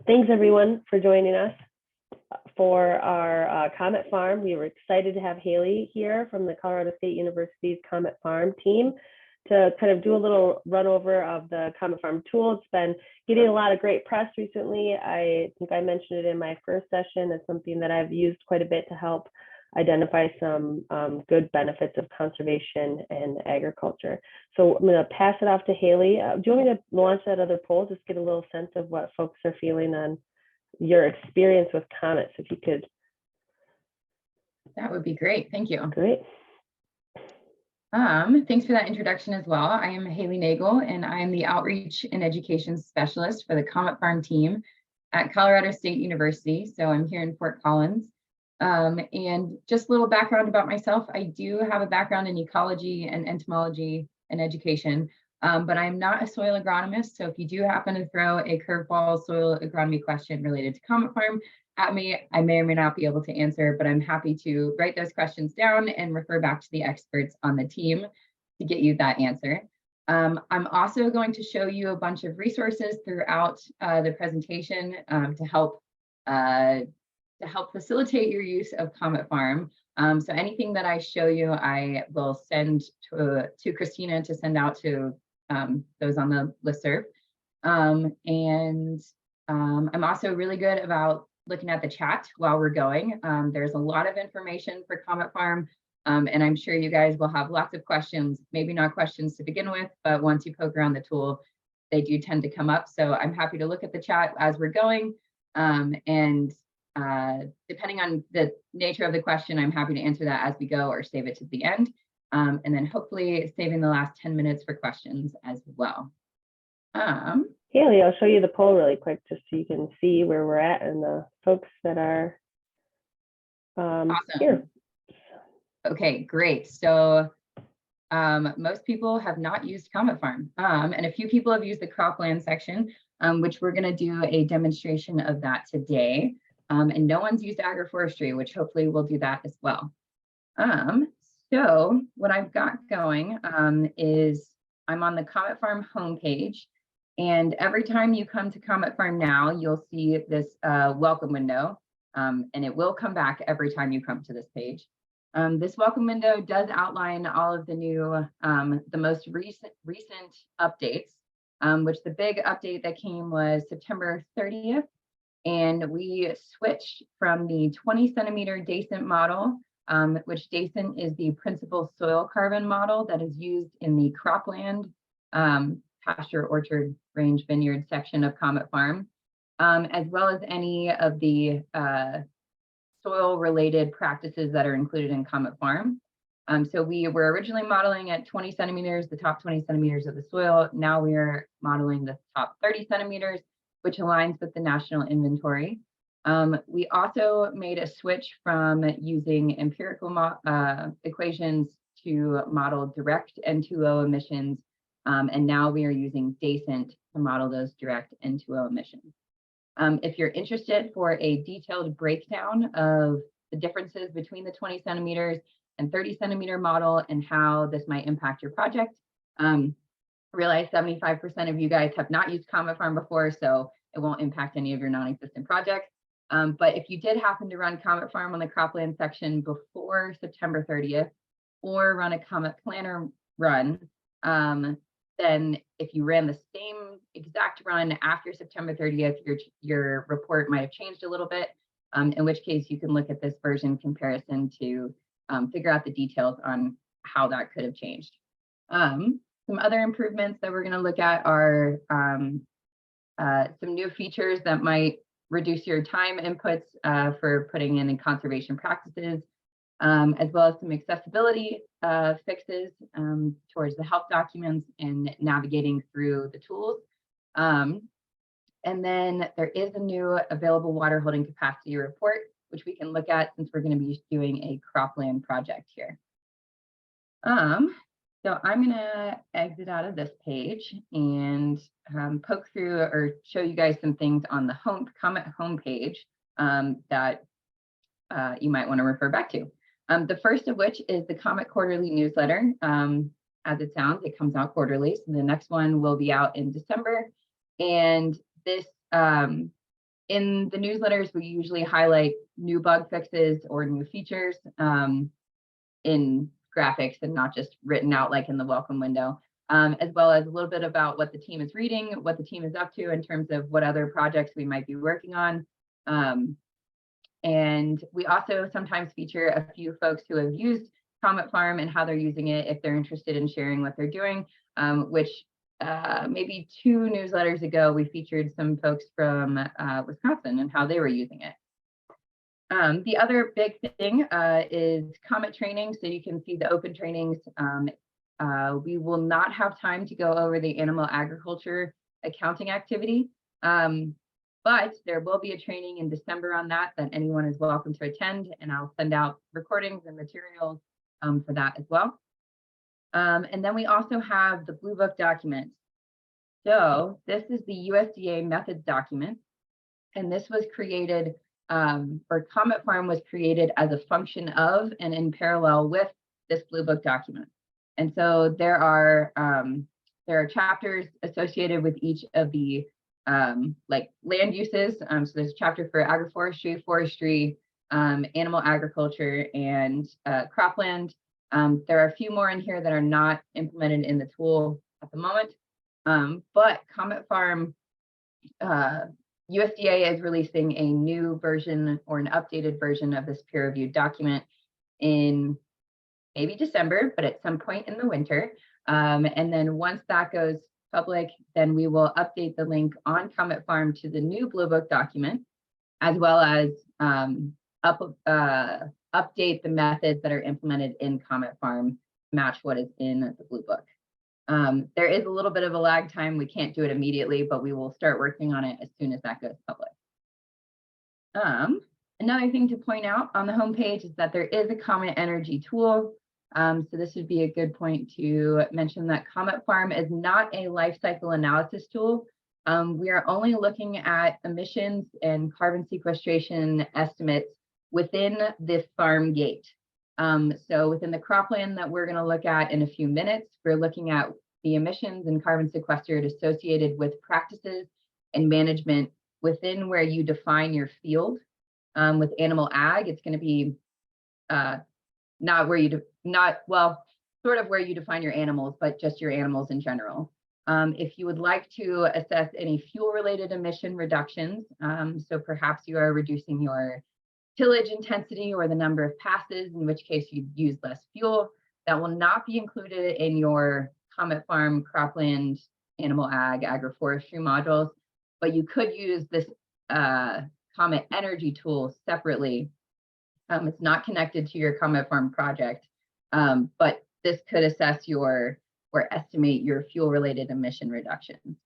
Thanks everyone for joining us for our COMET Farm. We were excited to have Haley here from the Colorado State University's COMET Farm team to kind of do a little run over of the COMET Farm tool. It's been getting a lot of great press recently. I think I mentioned it in my first session. It's something that I've used quite a bit to help identify some good benefits of conservation and agriculture. So I'm going to pass it off to Haley. Do you want me to launch that other poll? Just get a little sense of what folks are feeling on your experience with COMET. So if you could. That would be great. Thank you. Great. Thanks for that introduction as well. I am Haley Nagle, and I'm the Outreach and Education Specialist for the COMET Farm team at Colorado State University. So I'm here in Fort Collins. And just a little background about myself. I do have a background in ecology and entomology and education, but I'm not a soil agronomist. So if you do happen to throw a curveball soil agronomy question related to COMET Farm at me, I may or may not be able to answer, but I'm happy to write those questions down and refer back to the experts on the team to get you that answer. I'm also going to show you a bunch of resources throughout the presentation to help facilitate your use of COMET Farm. So anything that I show you, I will send to Christina to send out to those on the listserv. I'm also really good about looking at the chat while we're going. There's a lot of information for COMET Farm, and I'm sure you guys will have lots of questions, maybe not questions to begin with, but once you poke around the tool, they do tend to come up. So I'm happy to look at the chat as we're going. Depending on the nature of the question, I'm happy to answer that as we go or save it to the end. And then hopefully saving the last 10 minutes for questions as well. Haley, I'll show you the poll really quick just so you can see where we're at and the folks that are awesome. Here. Okay, great. So most people have not used COMET Farm, and a few people have used the cropland section, which we're going to do a demonstration of that today. And no one's used agroforestry, which hopefully we'll do that as well. So what I've got going is I'm on the COMET Farm homepage. And every time you come to COMET Farm now, you'll see this welcome window, and it will come back every time you come to this page. This welcome window does outline all of the new, the most recent updates, which the big update that came was September 30th. And we switched from the 20 centimeter DACENT model, which DACENT is the principal soil carbon model that is used in the cropland, pasture, orchard, range, vineyard section of COMET Farm, as well as any of the soil related practices that are included in COMET Farm. So we were originally modeling at 20 centimeters, the top 20 centimeters of the soil. Now we are modeling the top 30 centimeters, which aligns with the national inventory. We also made a switch from using empirical equations to model direct N2O emissions. And now we are using DACENT to model those direct N2O emissions. If you're interested for a detailed breakdown of the differences between the 20 centimeters and 30 centimeter model and how this might impact your project, realize 75% of you guys have not used COMET Farm before, so it won't impact any of your non-existent projects. But if you did happen to run COMET Farm on the cropland section before September 30th, or run a COMET Planner run, then if you ran the same exact run after September 30th, your report might have changed a little bit, in which case you can look at this version comparison to figure out the details on how that could have changed. Some other improvements that we're going to look at are some new features that might reduce your time inputs for putting in conservation practices, as well as some accessibility fixes towards the help documents and navigating through the tools. And then there is a new available water holding capacity report, which we can look at since we're going to be doing a cropland project here. So I'm going to exit out of this page and poke through or show you guys some things on the COMET homepage that you might want to refer back to. The first of which is the COMET quarterly newsletter. As it sounds, it comes out quarterly. So the next one will be out in December. And this In the newsletters, we usually highlight new bug fixes or new features in graphics and not just written out like in the welcome window, as well as a little bit about what the team is reading, what the team is up to in terms of what other projects we might be working on. And we also sometimes feature a few folks who have used Comet Farm and how they're using it if they're interested in sharing what they're doing, which maybe 2 newsletters ago, we featured some folks from Wisconsin and how they were using it. The other big thing is COMET training. So you can see the open trainings. We will not have time to go over the animal agriculture accounting activity, but there will be a training in December on that anyone is welcome to attend, and I'll send out recordings and materials for that as well. And then we also have the Blue Book document. So this is the USDA methods document, and this was created, or Comet Farm was created as a function of and in parallel with this Blue Book document. And so there are chapters associated with each of the like land uses. So there's a chapter for agroforestry, forestry, animal agriculture, and cropland. There are a few more in here that are not implemented in the tool at the moment, but Comet Farm, USDA is releasing a new version or an updated version of this peer-reviewed document in maybe December, but at some point in the winter. And then once that goes public, then we will update the link on Comet Farm to the new Blue Book document, as well as update the methods that are implemented in Comet Farm match what is in the Blue Book. There is a little bit of a lag time. We can't do it immediately, but we will start working on it as soon as that goes public. Another thing to point out on the homepage is that there is a Comet Energy tool. So this would be a good point to mention that Comet Farm is not a life cycle analysis tool. We are only looking at emissions and carbon sequestration estimates within the farm gate. So within the cropland that we're going to look at in a few minutes, we're looking at the emissions and carbon sequestered associated with practices and management within where you define your field. With animal ag, it's going to be sort of where you define your animals, but just your animals in general. If you would like to assess any fuel-related emission reductions, so perhaps you are reducing your tillage intensity or the number of passes, in which case you use less fuel, that will not be included in your Comet Farm, cropland, animal ag, agroforestry modules, but you could use this Comet Energy tool separately. It's not connected to your Comet Farm project, but this could assess or estimate your fuel-related emission reductions.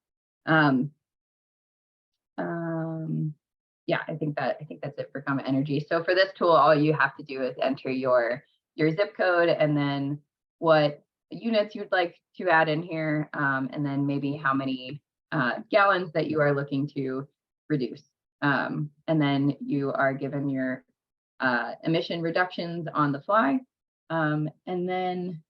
Yeah, I think that's it for Comet Energy. So for this tool, all you have to do is enter your zip code and then what units you'd like to add in here, and then maybe how many gallons that you are looking to reduce. And then you are given your emission reductions on the fly. And then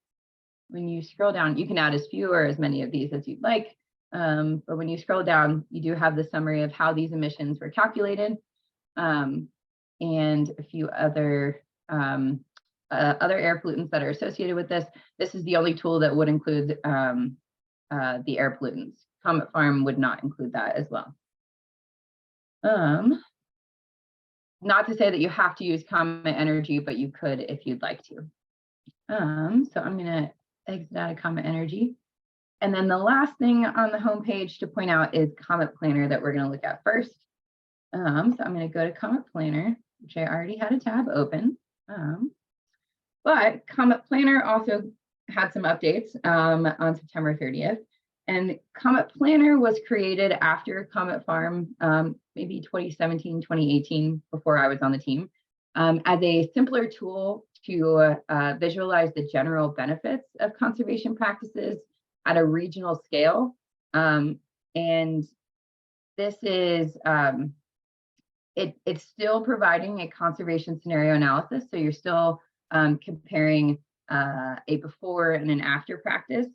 when you scroll down, you can add as few or as many of these as you'd like. But when you scroll down, you do have the summary of how these emissions were calculated, and a few other air pollutants that are associated with this. This is the only tool that would include the air pollutants. Comet Farm would not include that as well. Not to say that you have to use Comet Energy, but you could if you'd like to. So I'm going to exit out of Comet Energy. And then the last thing on the homepage to point out is Comet Planner that we're going to look at first. So I'm going to go to Comet Planner, which I already had a tab open. But Comet Planner also had some updates on September 30th. And Comet Planner was created after Comet Farm, maybe 2017, 2018, before I was on the team, as a simpler tool to visualize the general benefits of conservation practices at a regional scale. And this is, it's still providing a conservation scenario analysis. So you're still comparing a before and an after practice.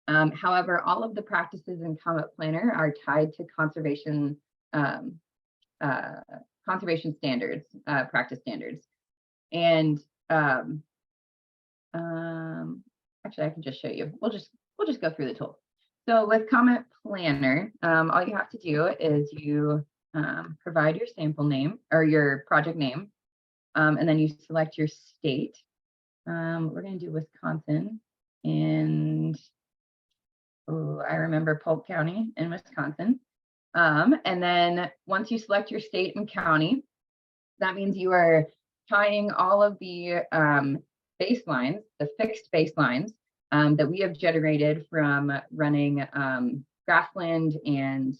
However, all of the practices in Comet Planner are tied to conservation conservation standards, practice standards. And actually, I can just show you. We'll just go through the tool. So with COMET Planner, all you have to do is you provide your sample name or your project name, and then you select your state. We're going to do Wisconsin, and I remember Polk County in Wisconsin. And then once you select your state and county, that means you are tying all of the baselines, the fixed baselines that we have generated from running grassland and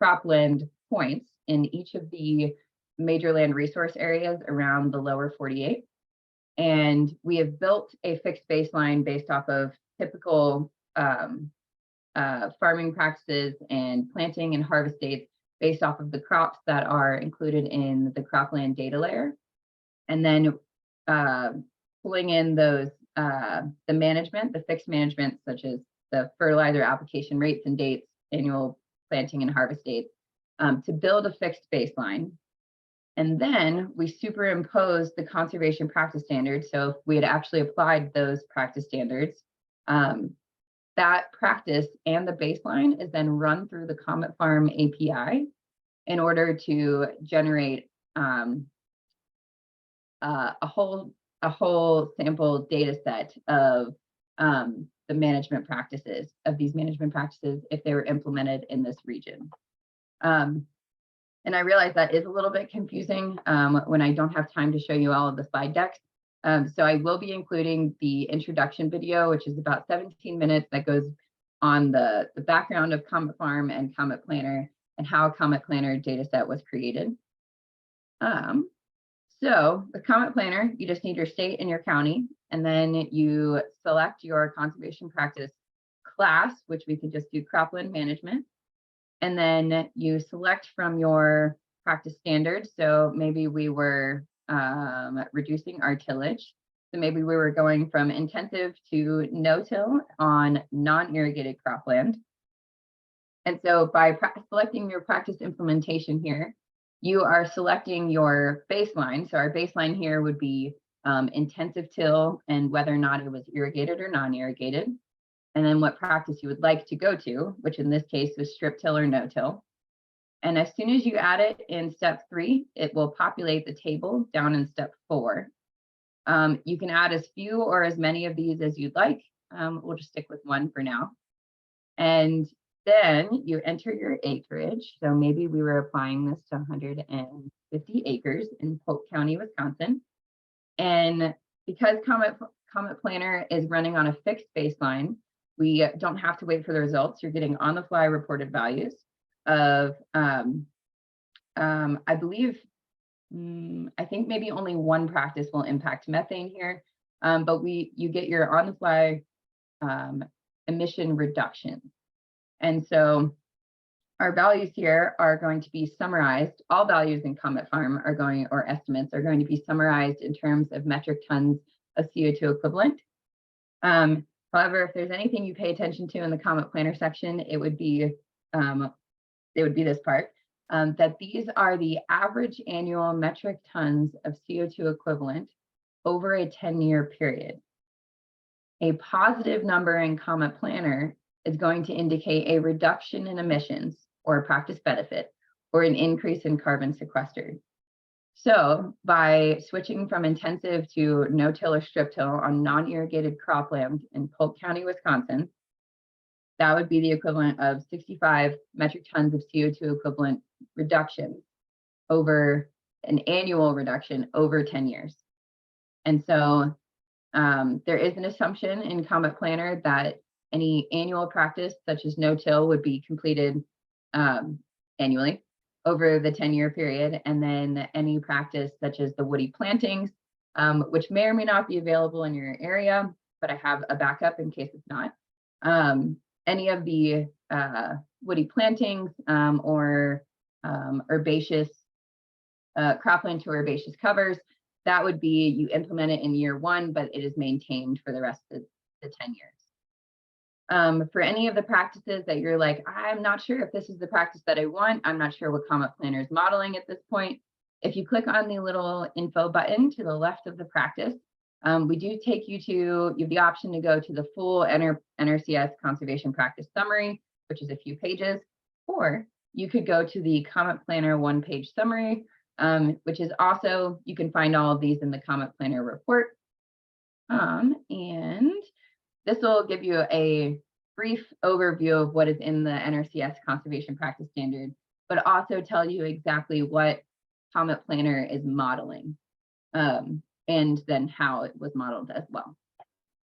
cropland points in each of the major land resource areas around the lower 48. And we have built a fixed baseline based off of typical farming practices and planting and harvest dates based off of the crops that are included in the cropland data layer. And then pulling in those, the management, the fixed management, such as the fertilizer application rates and dates, annual planting and harvest dates, to build a fixed baseline. And then we superimpose the conservation practice standards. So if we had actually applied those practice standards, that practice and the baseline is then run through the Comet Farm API in order to generate a whole sample data set of the management practices, of these management practices if they were implemented in this region. And I realize that is a little bit confusing when I don't have time to show you all of the slide decks. So I will be including the introduction video, which is about 17 minutes, that goes on the background of Comet Farm and Comet Planner and how Comet Planner dataset was created. So with Comet Planner, you just need your state and your county, and then you select your conservation practice class, which we could just do cropland management. And then you select from your practice standards. So maybe we were reducing our tillage. So maybe we were going from intensive to no-till on non-irrigated cropland. And so by selecting your practice implementation here, you are selecting your baseline. So our baseline here would be intensive till and whether or not it was irrigated or non-irrigated. And then what practice you would like to go to, which in this case was strip till or no-till. And as soon as you add it in step 3, it will populate the table down in step 4. You can add as few or as many of these as you'd like. We'll just stick with 1 for now. And then you enter your acreage. So maybe we were applying this to 150 acres in Polk County, Wisconsin. And because Comet Planner is running on a fixed baseline, we don't have to wait for the results. You're getting on-the-fly reported values of, I believe, I think maybe only 1 practice will impact methane here, but you get your on-the-fly emission reduction. And so our values here are going to be summarized. All values in Comet Farm are going, or estimates are going to be summarized in terms of metric tons of CO2 equivalent. However, if there's anything you pay attention to in the Comet Planner section, it would be this part, that these are the average annual metric tons of CO2 equivalent over a 10-year period. A positive number in Comet Planner is going to indicate a reduction in emissions or a practice benefit or an increase in carbon sequestered. So by switching from intensive to no-till or strip till on non-irrigated cropland in Polk County, Wisconsin, that would be the equivalent of 65 metric tons of CO2 equivalent reduction over an annual reduction over 10 years. And so there is an assumption in Comet Planner that any annual practice such as no-till would be completed annually over the 10-year period. And then any practice such as the woody plantings, which may or may not be available in your area, but I have a backup in case it's not. Any of the woody plantings or herbaceous, cropland to herbaceous covers, that would be, you implement it in year 1, but it is maintained for the rest of the 10 years. For any of the practices that you're like, I'm not sure if this is the practice that I want, I'm not sure what COMET Planner is modeling at this point. If you click on the little info button to the left of the practice, we do take you to, you have the option to go to the full NRCS Conservation Practice Summary, which is a few pages, or you could go to the COMET Planner one-page summary, which is also, you can find all of these in the COMET Planner report. And this will give you a brief overview of what is in the NRCS Conservation Practice Standard, but also tell you exactly what COMET Planner is modeling, and then how it was modeled as well.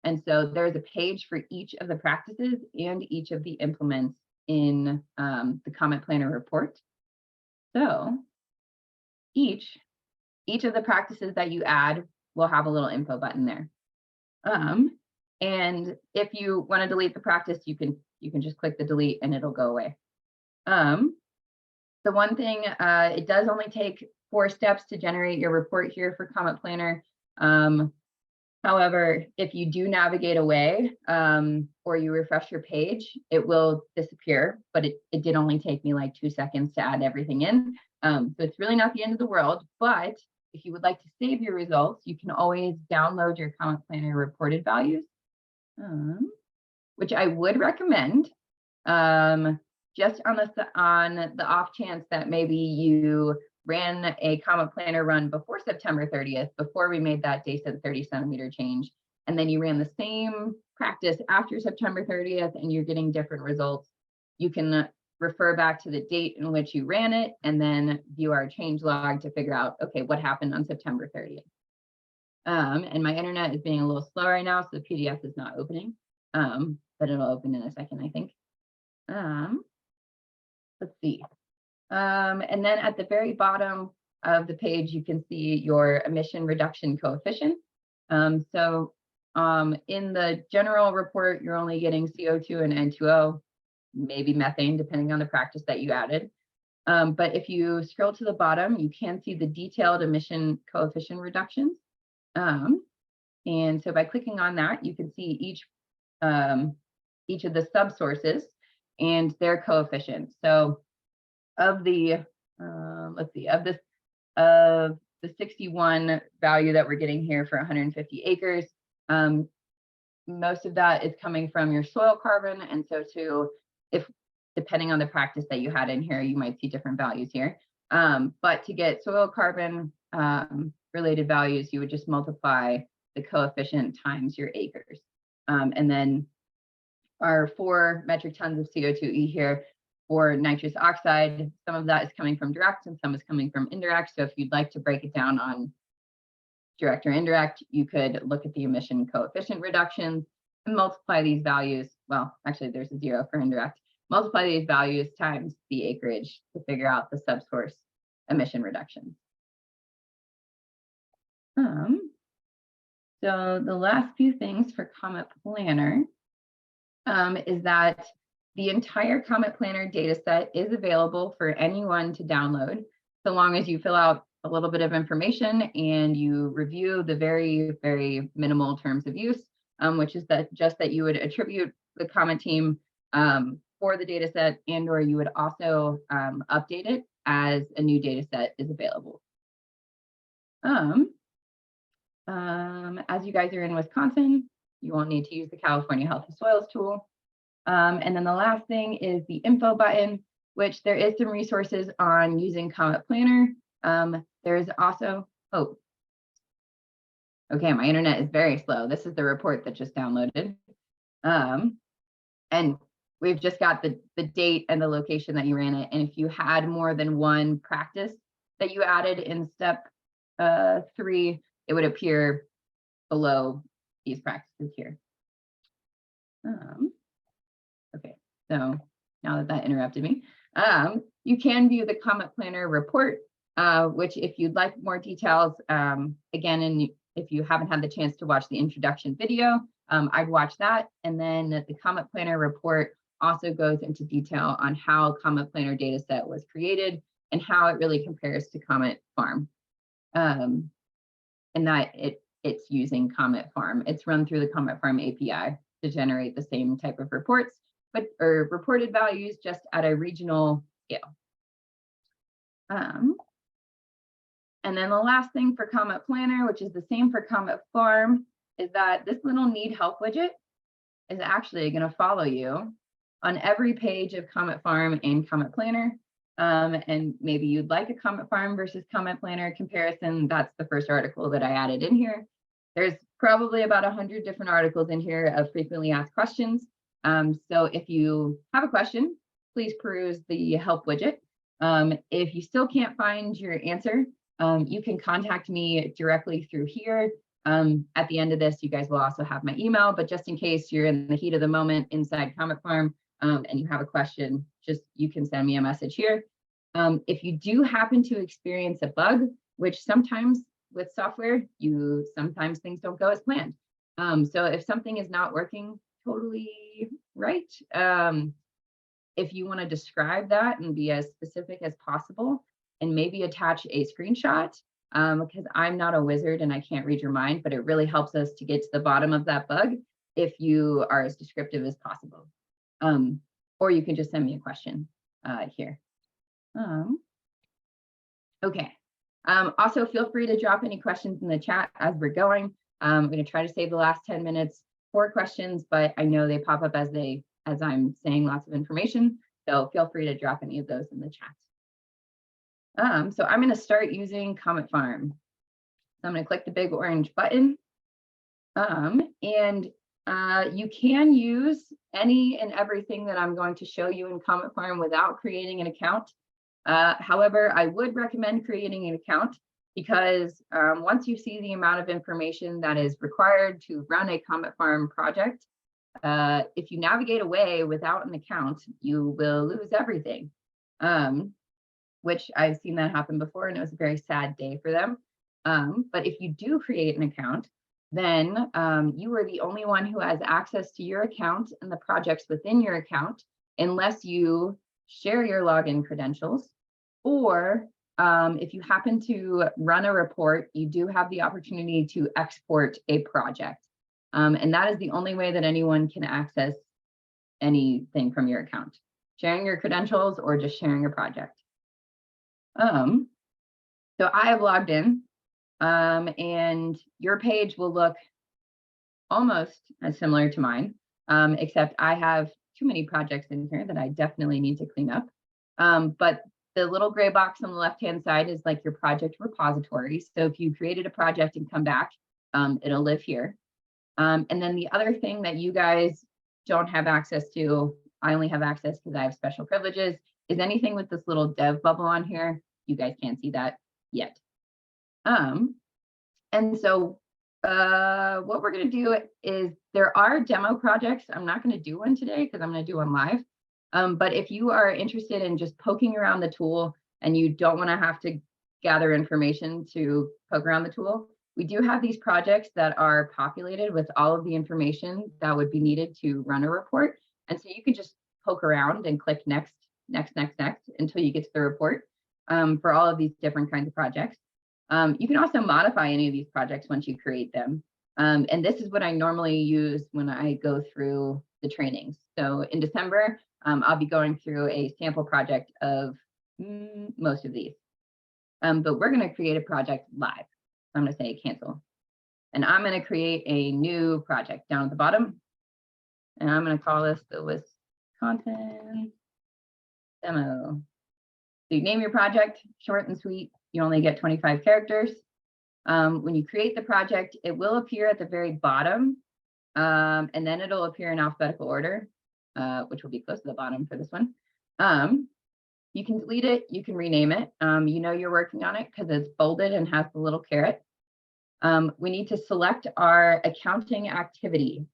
And so there's a page for each of the practices and each of the implements in the COMET Planner report. So each of the practices that you add will have a little info button there. And if you want to delete the practice, you can just click the delete and it'll go away. The one thing, it does only take 4 steps to generate your report here for COMET Planner. However, if you do navigate away or you refresh your page, it will disappear, but it did only take me like 2 seconds to add everything in. So it's really not the end of the world, but if you would like to save your results, you can always download your COMET Planner reported values, which I would recommend, just on the off chance that maybe you ran a COMET Planner run before September 30th, before we made that DaySet 30 centimeter change, and then you ran the same practice after September 30th and you're getting different results. You can refer back to the date in which you ran it and then view our change log to figure out, okay, what happened on September 30th. And my internet is being a little slow right now, so the PDF is not opening, but it'll open in a second, I think. Let's see. And then at the very bottom of the page, you can see your emission reduction coefficient. So in the general report, you're only getting CO2 and N2O, maybe methane, depending on the practice that you added. But if you scroll to the bottom, you can see the detailed emission coefficient reductions. And so by clicking on that, you can see each of the subsources and their coefficients. So of the, let's see, of the 61 value that we're getting here for 150 acres, most of that is coming from your soil carbon. And so too, if depending on the practice that you had in here, you might see different values here. But to get soil carbon related values, you would just multiply the coefficient times your acres. And then our 4 metric tons of CO2e here for nitrous oxide, some of that is coming from direct and some is coming from indirect. So if you'd like to break it down on direct or indirect, you could look at the emission coefficient reductions and multiply these values. Well, actually there's a 0 for indirect. Multiply these values times the acreage to figure out the subsource emission reductions. So the last few things for COMET Planner is that the entire COMET Planner data set is available for anyone to download, so long as you fill out a little bit of information and you review the very, very minimal terms of use, which is that just that you would attribute the COMET team for the data set, and or you would also update it as a new data set is available. As you guys are in Wisconsin, you won't need to use the California Healthy Soils tool. And then the last thing is the info button, which there is some resources on using COMET Planner. There's also, oh, okay, my internet is very slow. This is the report that just downloaded. And we've just got the date and the location that you ran it. And if you had more than one practice that you added in step 3, it would appear below these practices here. Okay, so now that interrupted me, you can view the COMET Planner report, which if you'd like more details, again, and if you haven't had the chance to watch the introduction video, I'd watch that. And then the COMET Planner report also goes into detail on how COMET Planner data set was created and how it really compares to COMET Farm. And that it's using COMET Farm. It's run through the COMET Farm API to generate the same type of reports, or reported values, just at a regional scale. And then the last thing for COMET Planner, which is the same for COMET Farm, is that this little need help widget is actually going to follow you on every page of COMET Farm and COMET Planner. And maybe you'd like a COMET Farm versus COMET Planner comparison. That's the first article that I added in here. There's probably about 100 different articles in here of frequently asked questions. So if you have a question, please peruse the help widget. If you still can't find your answer, you can contact me directly through here. At the end of this, you guys will also have my email, but just in case you're in the heat of the moment inside COMET Farm and you have a question, you can send me a message here. If you do happen to experience a bug, which sometimes with software, sometimes things don't go as planned. So if something is not working totally right, if you want to describe that and be as specific as possible and maybe attach a screenshot, because I'm not a wizard and I can't read your mind, but it really helps us to get to the bottom of that bug if you are as descriptive as possible. Or you can just send me a question here. Okay. Also, feel free to drop any questions in the chat as we're going. I'm going to try to save the last 10 minutes for questions, but I know they pop up as I'm saying lots of information. So feel free to drop any of those in the chat. So I'm going to start using COMET Farm. So I'm going to click the big orange button. And you can use any and everything that I'm going to show you in COMET Farm without creating an account. However, I would recommend creating an account because once you see the amount of information that is required to run a COMET Farm project, if you navigate away without an account, you will lose everything, which I've seen that happen before, and it was a very sad day for them. But if you do create an account, then you are the only one who has access to your account and the projects within your account, unless you share your login credentials, or if you happen to run a report, you do have the opportunity to export a project. And that is the only way that anyone can access anything from your account, sharing your credentials or just sharing a project. So I have logged in, and your page will look almost as similar to mine, except I have too many projects in here that I definitely need to clean up. But the little gray box on the left-hand side is like your project repository. So if you created a project and come back, it'll live here. And then the other thing that you guys don't have access to, I only have access because I have special privileges, is anything with this little dev bubble on here. You guys can't see that yet. And so what we're going to do is there are demo projects. I'm not going to do one today because I'm going to do one live. But if you are interested in just poking around the tool and you don't want to have to gather information to poke around the tool, we do have these projects that are populated with all of the information that would be needed to run a report. And so you can just poke around and click next, next, next, next until you get to the report for all of these different kinds of projects. You can also modify any of these projects once you create them. And this is what I normally use when I go through the trainings. So in December, I'll be going through a sample project of most of these. But we're going to create a project live. I'm going to say cancel. And I'm going to create a new project down at the bottom. And I'm going to call this the Wisconsin demo. So you name your project, short and sweet. You only get 25 characters. When you create the project, it will appear at the very bottom, and then it'll appear in alphabetical order, which will be close to the bottom for this one. You can delete it, you can rename it. You know you're working on it because it's bolded and has the little caret. We need to select our accounting activity.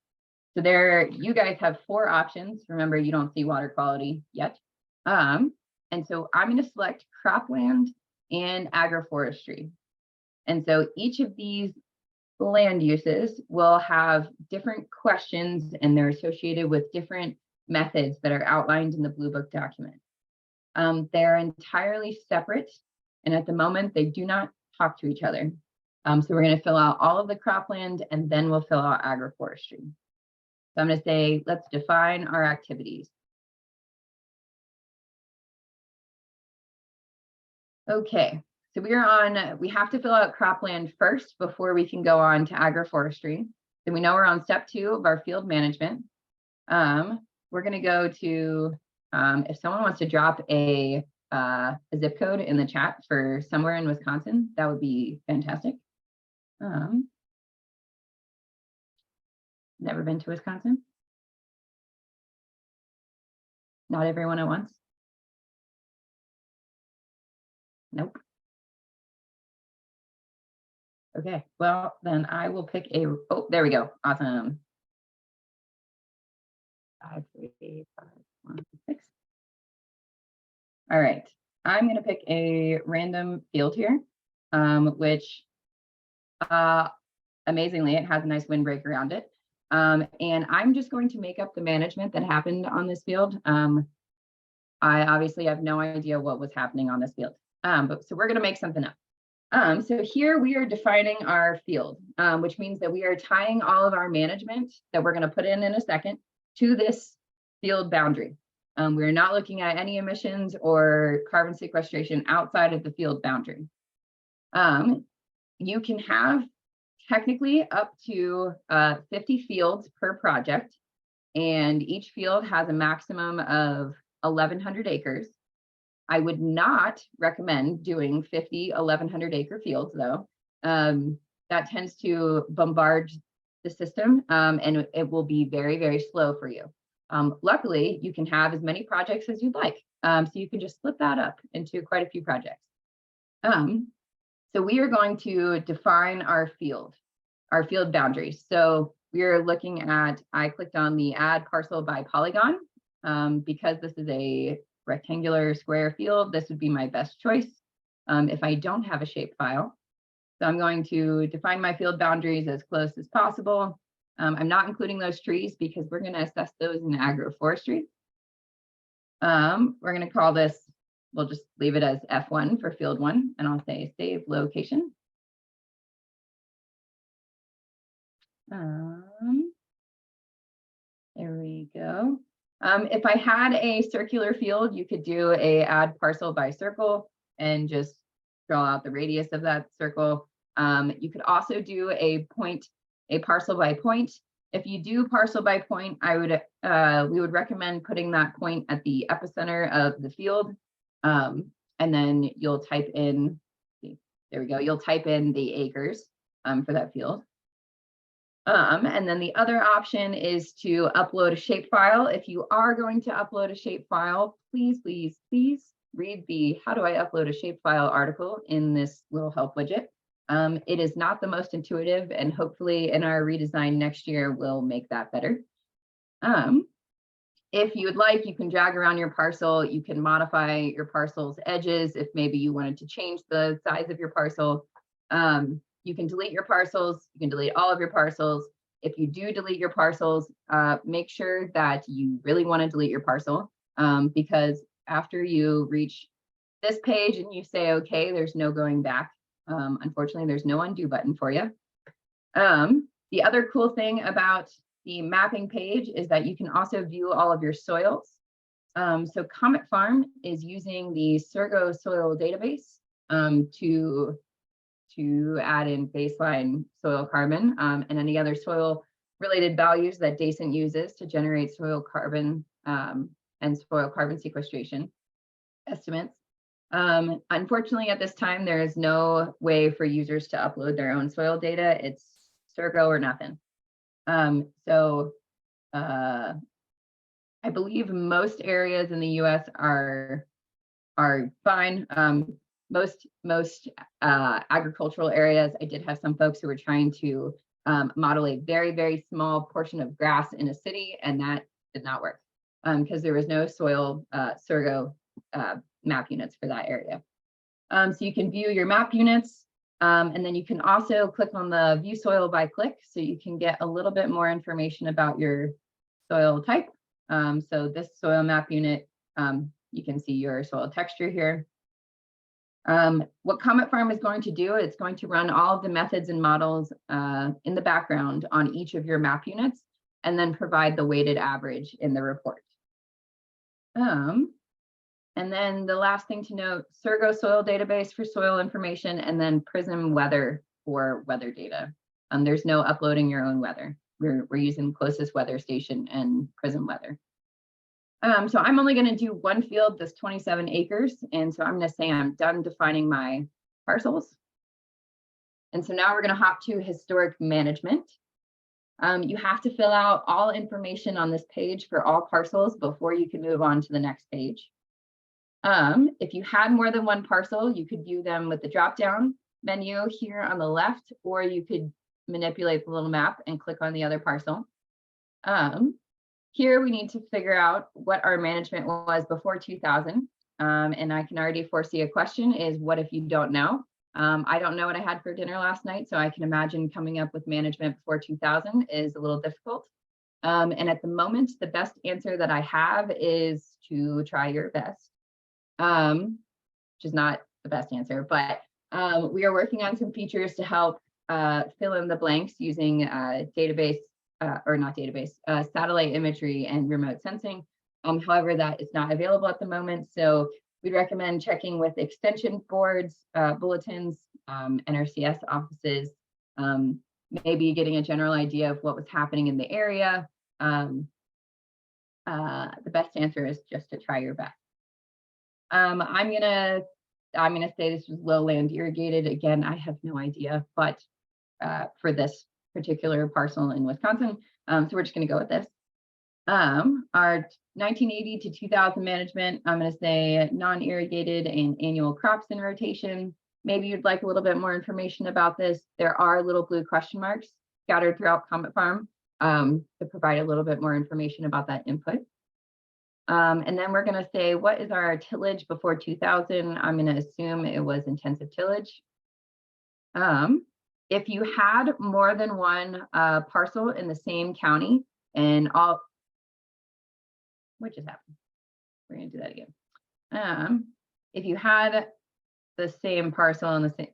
So there, you guys have 4 options. Remember, you don't see water quality yet. And so I'm going to select cropland and agroforestry. And so each of these land uses will have different questions, and they're associated with different methods that are outlined in the Blue Book document. They're entirely separate, and at the moment they do not talk to each other. So we're going to fill out all of the cropland, and then we'll fill out agroforestry. So I'm going to say, let's define our activities. Okay, so we have to fill out cropland first before we can go on to agroforestry. So we know we're on step 2 of our field management. We're going to go to, if someone wants to drop a zip code in the chat for somewhere in Wisconsin, that would be fantastic. Never been to Wisconsin? Not everyone at once? Nope. Okay, well, then I will pick oh, there we go. Awesome. 5, 3, 5, 1, 6. All right, I'm going to pick a random field here, which amazingly, it has a nice windbreak around it. And I'm just going to make up the management that happened on this field. I obviously have no idea what was happening on this field, so we're going to make something up. So here we are defining our field, which means that we are tying all of our management that we're going to put in a second to this field boundary. We're not looking at any emissions or carbon sequestration outside of the field boundary. You can have technically up to 50 fields per project, and each field has a maximum of 1,100 acres. I would not recommend doing 50 1,100 acre fields though. That tends to bombard the system, and it will be very, very slow for you. Luckily, you can have as many projects as you'd like. So you can just split that up into quite a few projects. So we are going to define our field boundaries. So we are looking at, I clicked on the add parcel by polygon, because this is a rectangular square field, this would be my best choice if I don't have a shape file. So I'm going to define my field boundaries as close as possible. I'm not including those trees because we're going to assess those in agroforestry. We're going to call this, we'll just leave it as F1 for field 1, and I'll say save location. There we go. If I had a circular field, you could do a add parcel by circle and just draw out the radius of that circle. You could also do a parcel by point. If you do parcel by point, we would recommend putting that point at the epicenter of the field. And then you'll type in, there we go, you'll type in the acres for that field. And then the other option is to upload a shapefile. If you are going to upload a shapefile, please, please, please read the how do I upload a shapefile article in this little help widget. It is not the most intuitive, and hopefully in our redesign next year, we'll make that better. If you would like, you can drag around your parcel. You can modify your parcel's edges if maybe you wanted to change the size of your parcel. You can delete your parcels. You can delete all of your parcels. If you do delete your parcels, make sure that you really want to delete your parcel, because after you reach this page and you say, okay, there's no going back. Unfortunately, there's no undo button for you. The other cool thing about the mapping page is that you can also view all of your soils. So Comet Farm is using the Surgo soil database to add in baseline soil carbon and any other soil related values that DACENT uses to generate soil carbon and soil carbon sequestration estimates. Unfortunately, at this time, there is no way for users to upload their own soil data. It's Surgo or nothing. I believe most areas in the US are fine. Most agricultural areas, I did have some folks who were trying to model a very, very small portion of grass in a city, and that did not work because there was no soil Surgo map units for that area. So you can view your map units, and then you can also click on the view soil by click, so you can get a little bit more information about your soil type. So this soil map unit, you can see your soil texture here. What Comet Farm is going to do, it's going to run all of the methods and models in the background on each of your map units. and then provide the weighted average in the report. And then the last thing to note, Surgo soil database for soil information, and then Prism weather for weather data. There's no uploading your own weather. We're using closest weather station and Prism weather. So I'm only going to do one field, this 27 acres. And so I'm going to say I'm done defining my parcels. And so now we're going to hop to historic management. You have to fill out all information on this page for all parcels before you can move on to the next page. If you had more than one parcel, you could view them with the drop-down menu here on the left, or you could manipulate the little map and click on the other parcel. Here we need to figure out what our management was before 2000. And I can already foresee a question is, what if you don't know? I don't know what I had for dinner last night, so I can imagine coming up with management before 2000 is a little difficult. And at the moment, the best answer that I have is to try your best, which is not the best answer, but we are working on some features to help fill in the blanks using satellite imagery and remote sensing. However, that is not available at the moment. So we'd recommend checking with extension boards, bulletins, NRCS offices, maybe getting a general idea of what was happening in the area. The best answer is just to try your best. I'm gonna say this was lowland irrigated. Again, I have no idea, but for this particular parcel in Wisconsin, so we're just gonna go with this. Our 1980 to 2000 management, I'm going to say non-irrigated and annual crops in rotation. Maybe you'd like a little bit more information about this. There are little blue question marks scattered throughout Comet Farm to provide a little bit more information about that input. And then we're going to say, what is our tillage before 2000? I'm going to assume it was intensive tillage. If you had more than one parcel in the same county and all, what just happened? We're going to do that again. If you had the same parcel in the same,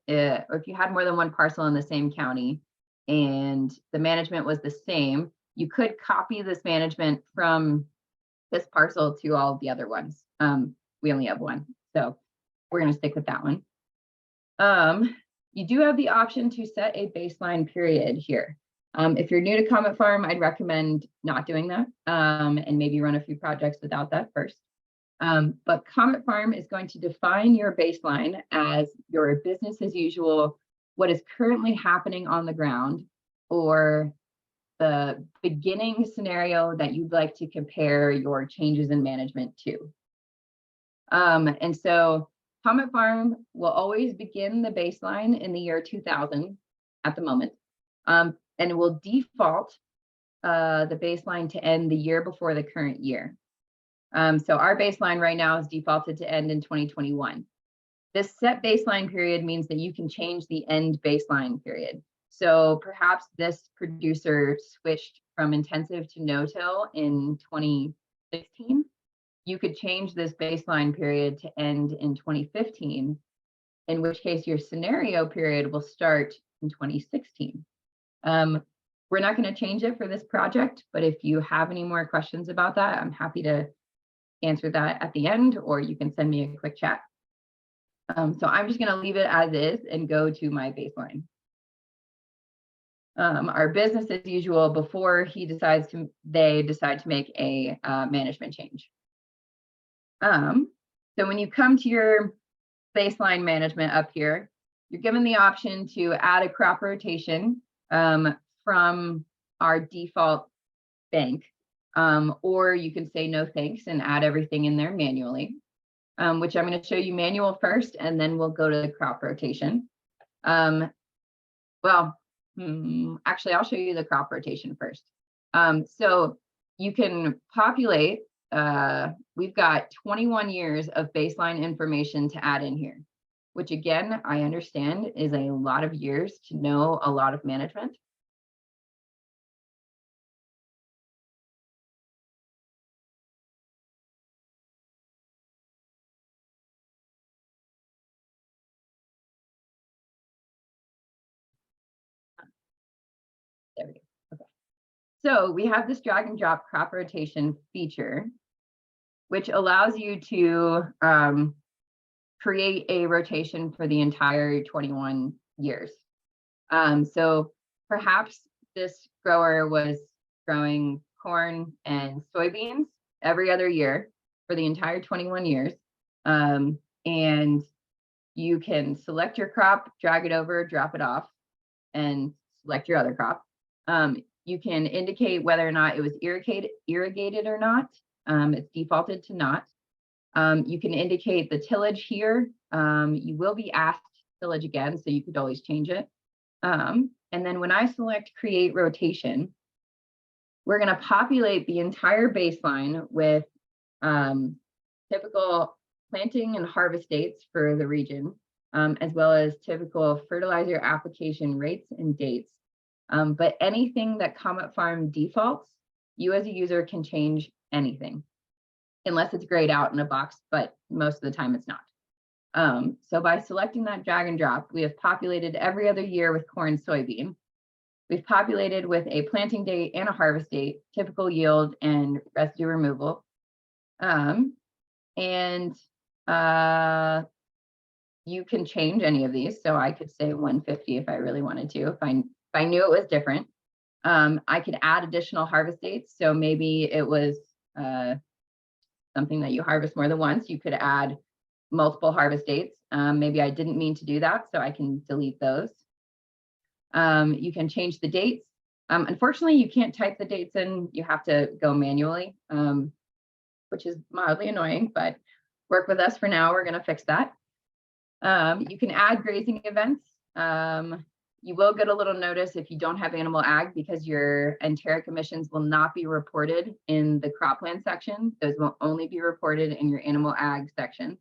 or if you had more than one parcel in the same county and the management was the same, you could copy this management from this parcel to all the other ones. We only have one, so we're going to stick with that one. You do have the option to set a baseline period here. If you're new to Comet Farm, I'd recommend not doing that and maybe run a few projects without that first. But Comet Farm is going to define your baseline as your business as usual, what is currently happening on the ground, or the beginning scenario that you'd like to compare your changes in management to. And so Comet Farm will always begin the baseline in the year 2000 at the moment. And it will default the baseline to end the year before the current year. So our baseline right now is defaulted to end in 2021. This set baseline period means that you can change the end baseline period. So perhaps this producer switched from intensive to no-till in 2016. You could change this baseline period to end in 2015, in which case your scenario period will start in 2016. We're not going to change it for this project, but if you have any more questions about that, I'm happy to answer that at the end, or you can send me a quick chat. So I'm just going to leave it as is and go to my baseline. Our business as usual before they decide to make a management change. So when you come to your baseline management up here, you're given the option to add a crop rotation from our default bank, or you can say no thanks and add everything in there manually, which I'm going to show you manual first, and then we'll go to the crop rotation. Actually, I'll show you the crop rotation first. So you can populate, we've got 21 years of baseline information to add in here, which again, I understand is a lot of years to know a lot of management. There we go. Okay. So we have this drag and drop crop rotation feature, which allows you to create a rotation for the entire 21 years. So perhaps this grower was growing corn and soybeans every other year for the entire 21 years. And you can select your crop, drag it over, drop it off, and select your other crop. You can indicate whether or not it was irrigated or not. It's defaulted to not. You can indicate the tillage here. You will be asked tillage again, so you could always change it. And then when I select create rotation, we're going to populate the entire baseline with typical planting and harvest dates for the region, as well as typical fertilizer application rates and dates. But anything that Comet Farm defaults, you as a user can change anything, unless it's grayed out in a box, but most of the time it's not. So by selecting that drag and drop, we have populated every other year with corn, soybean. We've populated with a planting date and a harvest date, typical yield and residue removal. You can change any of these. So I could say 150 if I really wanted to, if I knew it was different. I could add additional harvest dates. So maybe it was something that you harvest more than once. You could add multiple harvest dates. Maybe I didn't mean to do that, so I can delete those. You can change the dates. Unfortunately, you can't type the dates in. You have to go manually, which is mildly annoying, but work with us for now. We're going to fix that. You can add grazing events. You will get a little notice if you don't have animal ag, because your enteric emissions will not be reported in the cropland section. Those will only be reported in your animal ag section,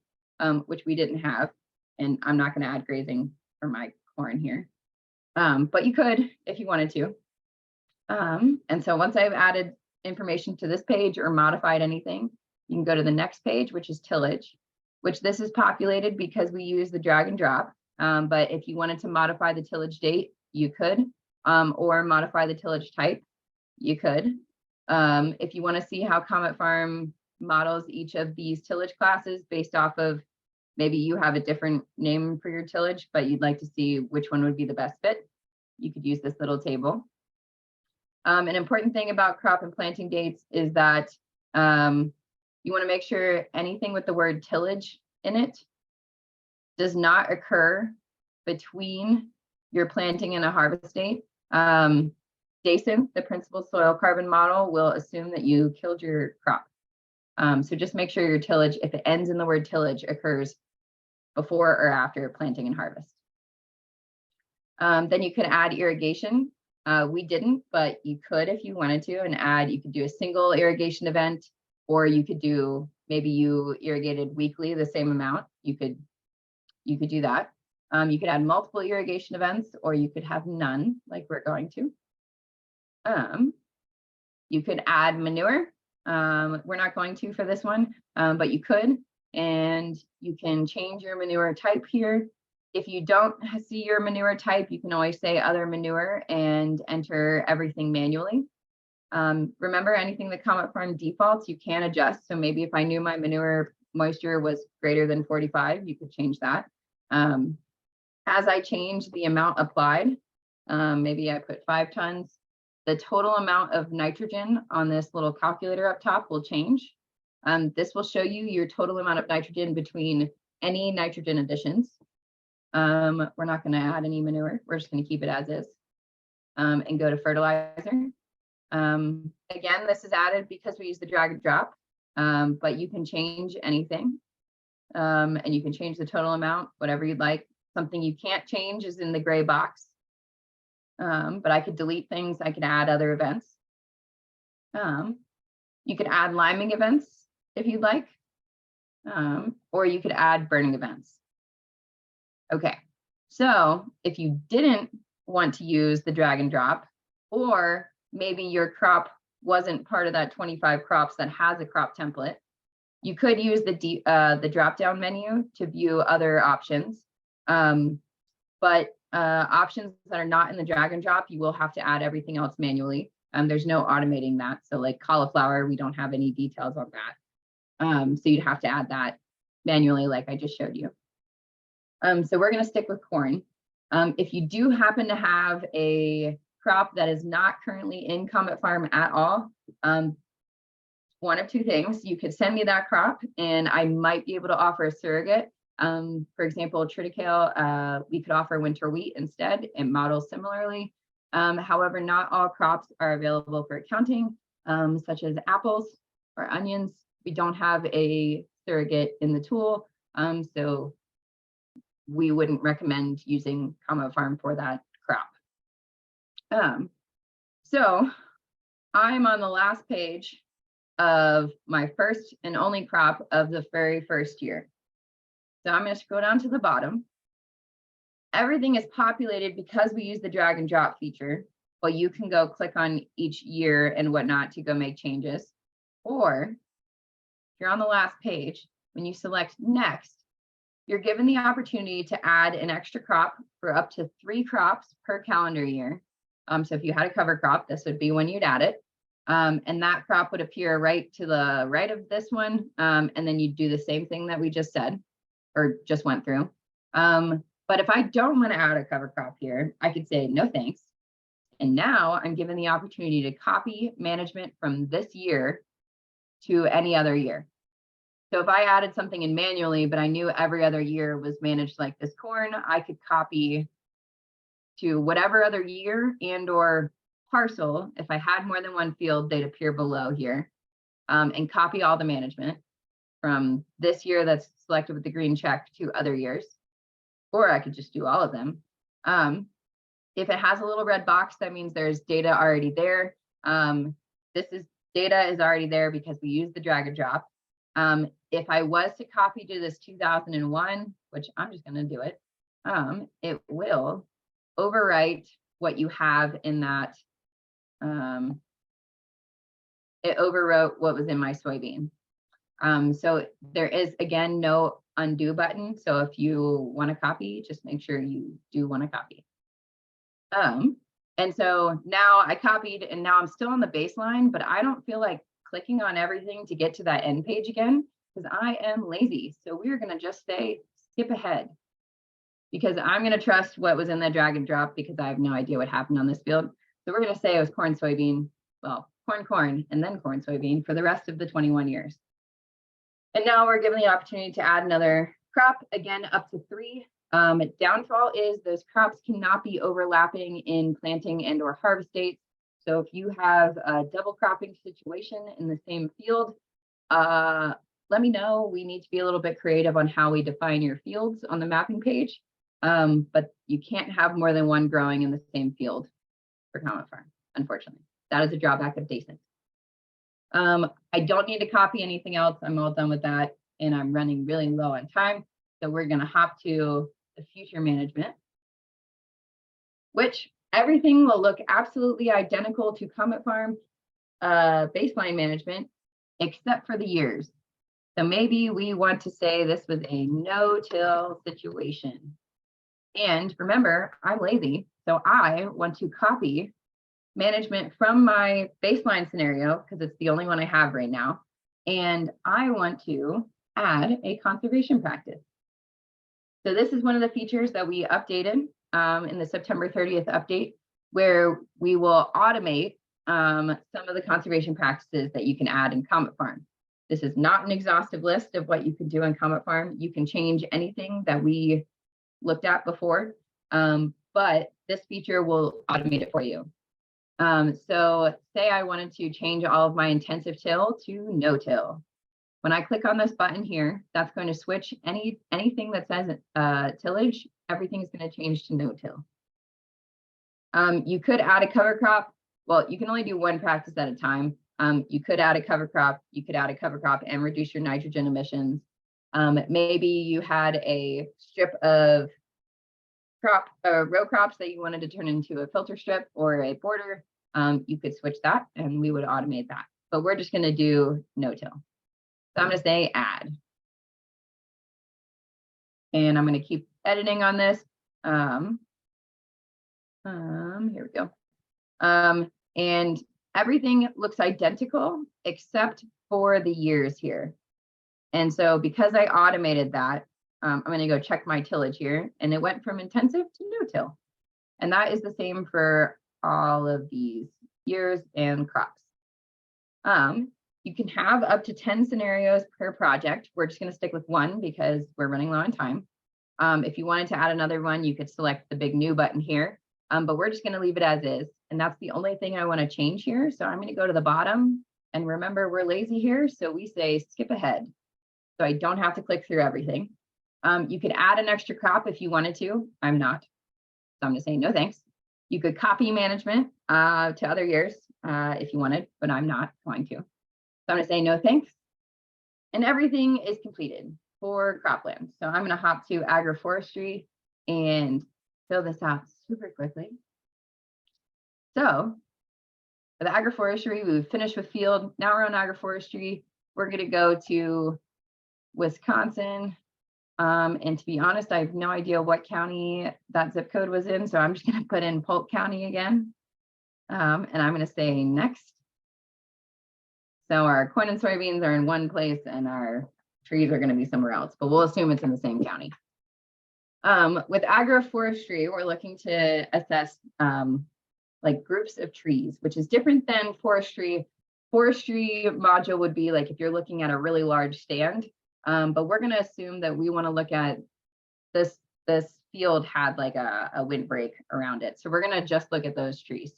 which we didn't have. And I'm not going to add grazing for my corn here. But you could if you wanted to. And so once I've added information to this page or modified anything, you can go to the next page, which is tillage, which this is populated because we use the drag and drop. But if you wanted to modify the tillage date, you could, or modify the tillage type, you could. If you want to see how Comet Farm models each of these tillage classes based off of, maybe you have a different name for your tillage, but you'd like to see which one would be the best fit, you could use this little table. An important thing about crop and planting dates is that you want to make sure anything with the word tillage in it does not occur between your planting and a harvest date. DASIN, the principal soil carbon model, will assume that you killed your crop. So just make sure your tillage, if it ends in the word tillage, occurs before or after planting and harvest. Then you can add irrigation. We didn't, but you could if you wanted to, and add, you could do a single irrigation event, or you could do, maybe you irrigated weekly the same amount. You could do that. You could add multiple irrigation events, or you could have none, like we're going to. You could add manure. We're not going to for this one, but you could, and you can change your manure type here. If you don't see your manure type, you can always say other manure and enter everything manually. Remember, anything that Comet Farm defaults, you can adjust. So maybe if I knew my manure moisture was greater than 45, you could change that. As I change the amount applied, maybe I put 5 tons, the total amount of nitrogen on this little calculator up top will change. This will show you your total amount of nitrogen between any nitrogen additions. We're not going to add any manure. We're just going to keep it as is, and go to fertilizer. Again, this is added because we use the drag and drop, but you can change anything, and you can change the total amount, whatever you'd like. Something you can't change is in the gray box, but I could delete things. I could add other events. You could add liming events if you'd like, or you could add burning events. Okay, so if you didn't want to use the drag and drop, or maybe your crop wasn't part of that 25 crops that has a crop template, you could use the drop-down menu to view other options. But options that are not in the drag and drop, you will have to add everything else manually. There's no automating that. So like cauliflower, we don't have any details on that. So you'd have to add that manually like I just showed you. So we're going to stick with corn. If you do happen to have a crop that is not currently in Comet Farm at all, one of two things: you could send me that crop and I might be able to offer a surrogate. For example, triticale, we could offer winter wheat instead and model similarly. However, not all crops are available for accounting, such as apples or onions. We don't have a surrogate in the tool, so we wouldn't recommend using Comet Farm for that crop. So I'm on the last page of my first and only crop of the very first year. So I'm going to go down to the bottom. Everything is populated because we use the drag and drop feature, but you can go click on each year and whatnot to go make changes. Or if you're on the last page, when you select next, you're given the opportunity to add an extra crop for up to 3 crops per calendar year. So if you had a cover crop, this would be when you'd add it. And that crop would appear right to the right of this one. And then you'd do the same thing that we just said, or just went through. But if I don't want to add a cover crop here, I could say no thanks. And now I'm given the opportunity to copy management from this year to any other year. So if I added something in manually, but I knew every other year was managed like this corn, I could copy to whatever other year and or parcel. If I had more than one field, they'd appear below here, and copy all the management from this year that's selected with the green check to other years. Or I could just do all of them. If it has a little red box, that means there's data already there. Data is already there because we use the drag and drop. If I was to copy to this 2001, which I'm just going to do it, it will overwrite what you have in that. It overwrote what was in my soybean. So there is, again, no undo button. So if you want to copy, just make sure you do want to copy. And so now I copied and now I'm still on the baseline, but I don't feel like clicking on everything to get to that end page again because I am lazy. So we're going to just say skip ahead because I'm going to trust what was in the drag and drop because I have no idea what happened on this field. So we're going to say it was corn, soybean, well, corn, and then corn, soybean for the rest of the 21 years. And now we're given the opportunity to add another crop, again, up to 3. Downfall is those crops cannot be overlapping in planting and or harvest dates. So if you have a double cropping situation in the same field, let me know. We need to be a little bit creative on how we define your fields on the mapping page. But you can't have more than one growing in the same field for Comet Farm, unfortunately. That is a drawback of DASIN. I don't need to copy anything else. I'm all done with that. And I'm running really low on time. So we're going to hop to the future management, which everything will look absolutely identical to Comet Farm baseline management, except for the years. So maybe we want to say this was a no-till situation. And remember, I'm lazy. So I want to copy management from my baseline scenario because it's the only one I have right now. And I want to add a conservation practice. So this is one of the features that we updated in the September 30th update, where we will automate some of the conservation practices that you can add in Comet Farm. This is not an exhaustive list of what you can do in Comet Farm. You can change anything that we looked at before, but this feature will automate it for you. So say I wanted to change all of my intensive till to no-till. When I click on this button here, that's going to switch anything that says tillage, everything's going to change to no-till. You could add a cover crop. Well, you can only do one practice at a time. You could add a cover crop. You could add a cover crop and reduce your nitrogen emissions. Maybe you had a strip of row crops that you wanted to turn into a filter strip or a border. You could switch that and we would automate that. But we're just going to do no-till. So I'm going to say add. And I'm going to keep editing on this. Here we go. And everything looks identical except for the years here. And so because I automated that, I'm going to go check my tillage here, and it went from intensive to no-till. And that is the same for all of these years and crops. You can have up to 10 scenarios per project. We're just going to stick with one because we're running low on time. If you wanted to add another one, you could select the big new button here, but we're just going to leave it as is. And that's the only thing I want to change here. So I'm going to go to the bottom, and remember, we're lazy here. So we say skip ahead. So I don't have to click through everything. You could add an extra crop if you wanted to. I'm not. So I'm going to say no thanks. You could copy management to other years if you wanted, but I'm not going to. So I'm going to say no thanks. And everything is completed for cropland. So I'm going to hop to agroforestry and fill this out super quickly. So for the agroforestry, we've finished with field. Now we're on agroforestry. We're going to go to Wisconsin. And to be honest, I have no idea what county that zip code was in. So I'm just going to put in Polk County again. And I'm going to say next. So our corn and soybeans are in one place and our trees are going to be somewhere else, but we'll assume it's in the same county. With agroforestry, we're looking to assess like groups of trees, which is different than forestry. Forestry module would be like if you're looking at a really large stand, but we're going to assume that we want to look at this field had like a windbreak around it. So we're going to just look at those trees.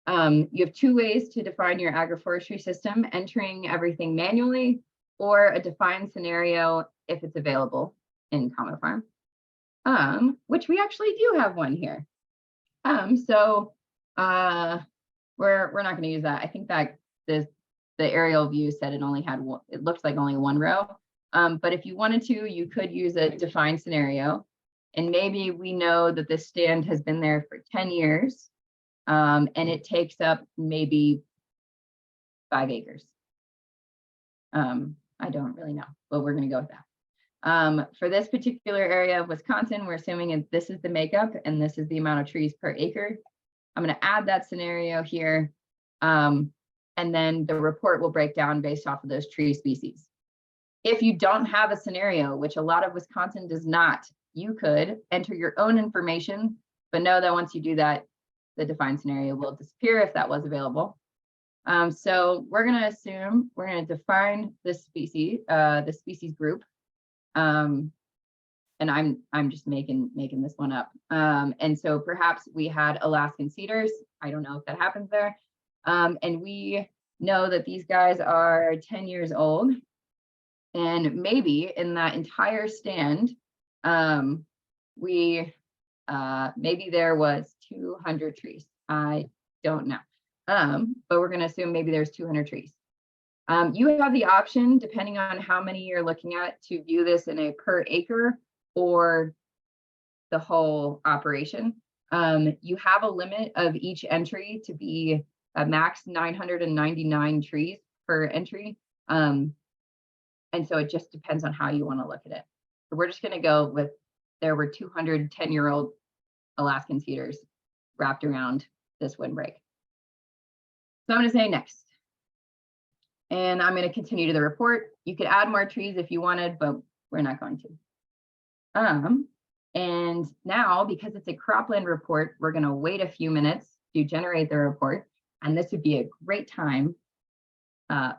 You have two ways to define your agroforestry system: entering everything manually, or a defined scenario if it's available in Comet Farm, which we actually do have one here. So we're not going to use that. I think that the aerial view said it only had one, it looks like only one row. But if you wanted to, you could use a defined scenario. And maybe we know that this stand has been there for 10 years. And it takes up maybe 5 acres. I don't really know, but we're going to go with that. For this particular area of Wisconsin, we're assuming this is the makeup and this is the amount of trees per acre. I'm going to add that scenario here. And then the report will break down based off of those tree species. If you don't have a scenario, which a lot of Wisconsin does not, you could enter your own information, but know that once you do that, the defined scenario will disappear if that was available. So we're going to assume we're going to define this species, the species group. And I'm just making this one up. And so perhaps we had Alaskan cedars. I don't know if that happens there. And we know that these guys are 10 years old. And maybe in that entire stand, maybe there was 200 trees. I don't know. But we're going to assume maybe there's 200 trees. You have the option, depending on how many you're looking at, to view this in a per acre or the whole operation. You have a limit of each entry to be a max 999 trees per entry. And so it just depends on how you want to look at it. So we're just going to go with, there were 200 10-year-old Alaskan cedars wrapped around this windbreak. So I'm going to say next. And I'm going to continue to the report. You could add more trees if you wanted, but we're not going to. And now, because it's a cropland report, we're going to wait a few minutes to generate the report. And this would be a great time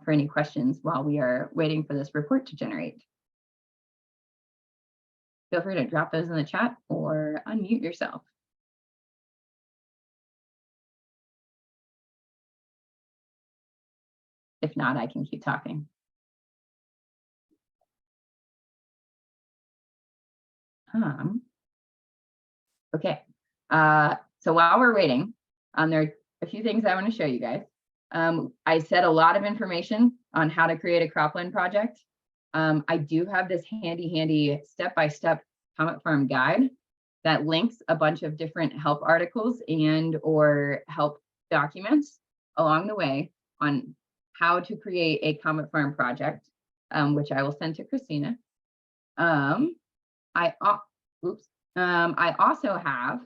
for any questions while we are waiting for this report to generate. Feel free to drop those in the chat or unmute yourself. If not, I can keep talking. Okay, so while we're waiting, there are a few things I want to show you guys. I said a lot of information on how to create a cropland project. I do have this handy step-by-step Comet Farm guide that links a bunch of different help articles and or help documents along the way on how to create a Comet Farm project, which I will send to Christina. I also have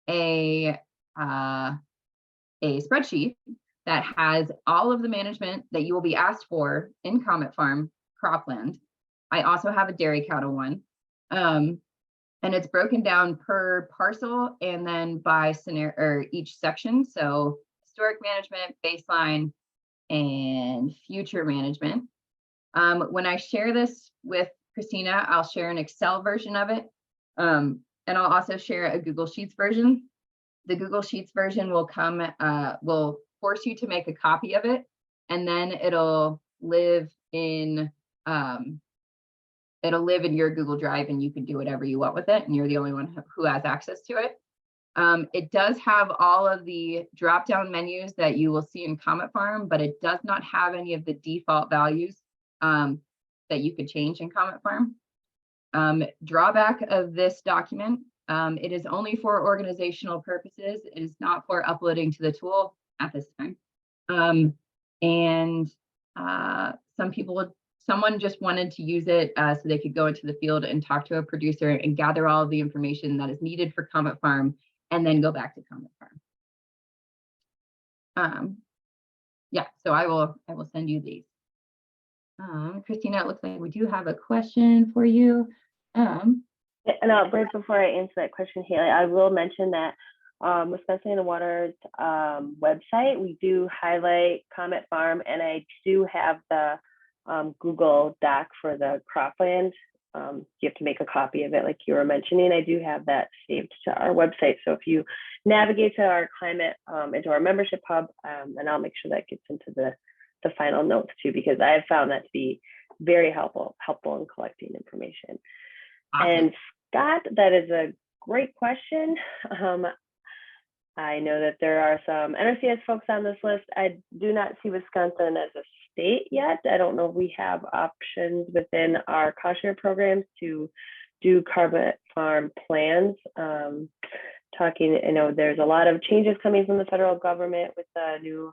a spreadsheet that has all of the management that you will be asked for in Comet Farm cropland. I also have a dairy cattle one. And it's broken down per parcel and then by scenario or each section. So historic management, baseline, and future management. When I share this with Christina, I'll share an Excel version of it. And I'll also share a Google Sheets version. The Google Sheets version will will force you to make a copy of it, and then it'll live in your Google Drive, and you can do whatever you want with it, and you're the only one who has access to it. It does have all of the drop-down menus that you will see in Comet Farm, but it does not have any of the default values that you could change in Comet Farm. Drawback of this document, it is only for organizational purposes. It is not for uploading to the tool at this time. Someone just wanted to use it so they could go into the field and talk to a producer and gather all of the information that is needed for Comet Farm and then go back to Comet Farm. Yeah, so I will send you these. Christina, it looks like we do have a question for you. And right before I answer that question, Haley, I will mention that especially in the water website, we do highlight Comet Farm, and I do have the Google Doc for the cropland. You have to make a copy of it, like you were mentioning. I do have that saved to our website. So if you navigate to our climate, into our membership hub, and I'll make sure that gets into the final notes too, because I have found that to be very helpful in collecting information. Awesome. And Scott, that is a great question. I know that there are some NRCS folks on this list. I do not see Wisconsin as a state yet. I don't know if we have options within our cost share programs to do Comet Farm plans. I know there's a lot of changes coming from the federal government with the new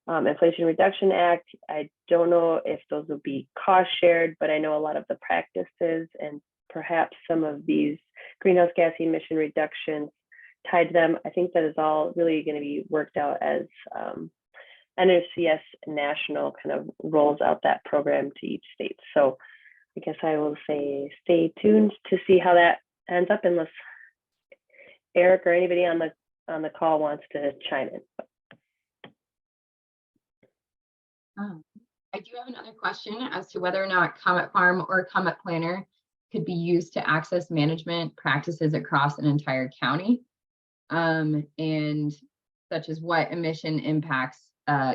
Inflation Reduction Act. I don't know if those will be cost shared, but I know a lot of the practices and perhaps some of these greenhouse gas emission reductions tied to them. I think that is all really going to be worked out as NRCS National kind of rolls out that program to each state. So I guess I will say stay tuned to see how that ends up, unless Eric or anybody on the call wants to chime in. I do have another question as to whether or not Comet Farm or Comet Planner could be used to access management practices across an entire county, and such as what emission impacts